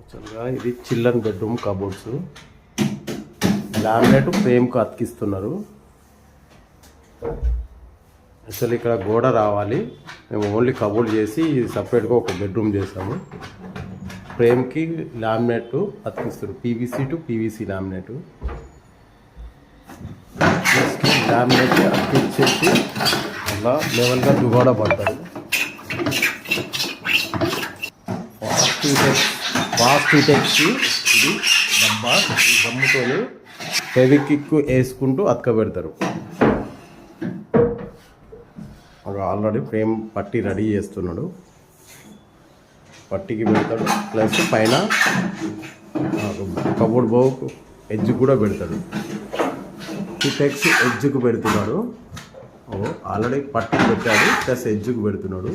యాక్చువల్గా ఇది children bedroom cupboards. Laminate ఫ్రేమ్కు అతికిస్తున్నారు. యాక్చువల్లీ ఇక్కడ గోడ రావాలి, మేము ఓన్లీ కబోర్డ్ చేసి సపరేట్గా ఒక బెడ్రూమ్ చేసాము. ఫ్రేమ్కి లామినేట్ అతికిస్తారు, PVC to PVC laminate. Laminate అతికిచ్చేసి అలా లెవెల్గా దుగోడ పడతారు. ఫాస్ట్ టెక్స్కి ఇది డబ్బా, ఈ గమ్ముతో హెవీ కిక్ వేసుకుంటూ అతకబెడతారు. ఆల్రెడీ ఫ్రేమ్ పట్టి రెడీ చేస్తున్నాడు, పట్టికి పెడతాడు. ప్లస్ పైన కబోర్డ్ బో ఎడ్జ్ కూడా పెడతాడు. టెక్స్ ఎడ్జ్కు పెడుతున్నాడు. ఆల్రెడీ పట్టి పెట్టాడు, ప్లస్ ఎడ్జ్కు పెడుతున్నాడు.